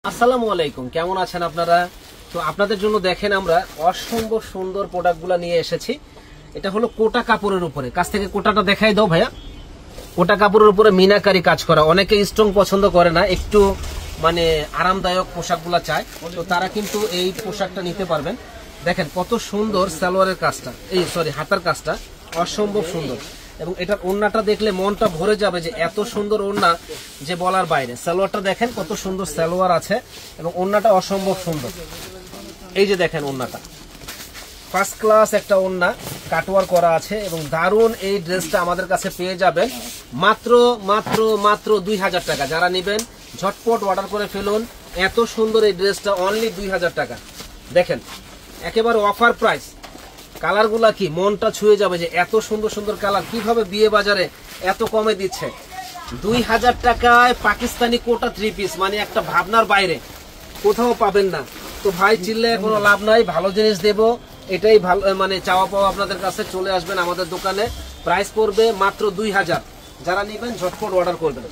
আসসালামু আলাইকুম, কেমন আছেন আপনারা? তো আপনাদের জন্য দেখেন আমরা অসম্ভব সুন্দর প্রোডাক্টগুলো নিয়ে এসেছি। এটা হলো কোটা কাপড়ের উপরে, কাছ থেকে কোটাটা দেখাই দাও ভাইয়া। কোটা কাপড়ের উপরে মিনাকারি কাজ করা, অনেকে স্ট্রং পছন্দ করে না, একটু মানে আরামদায়ক পোশাকগুলো চায়, তো তারা কিন্তু এই পোশাকটা নিতে পারবেন। দেখেন কত সুন্দর সালোয়ারের কাজটা, হাতার কাজটা অসম্ভব সুন্দর। এবং এটার ওড়নাটা দেখলে মনটা ভরে যাবে যে এত সুন্দর ওড়না যে বলার বাইরে। সালোয়ারটা দেখেন কত সুন্দর সালোয়ার আছে এবং ওড়নাটা অসম্ভব সুন্দর। এই যে দেখেন ওড়নাটা ফার্স্ট ক্লাস একটা ওড়না কাটওয়ার করা আছে এবং দারুণ এই ড্রেসটা আমাদের কাছে পেয়ে যাবেন মাত্র মাত্র মাত্র 2000 টাকা। যারা নেবেন ঝটপট অর্ডার করে ফেলুন। এত সুন্দর এই ড্রেসটা অনলি 2000 টাকা। দেখেন একেবারে অফার প্রাইস। কালারগুলা কি মনটা ছুঁয়ে যাবে যে এত সুন্দর সুন্দর কালার কিভাবে বিয়ে বাজারে এত কমে দিচ্ছে। 2000 টাকায় পাকিস্তানি কোটা 3 পিস, মানে একটা ভাবনার বাইরে, কোথাও পাবেন না। তো ভাই চিল্লে কোনো লাভ নাই, ভালো জিনিস দেব, এটাই ভালো, মানে চাওয়া পাওয়া আপনাদের কাছে। চলে আসবেন আমাদের দোকানে, প্রাইস পড়বে মাত্র 2000। যারা নেবেন ঝটপট অর্ডার করবেন।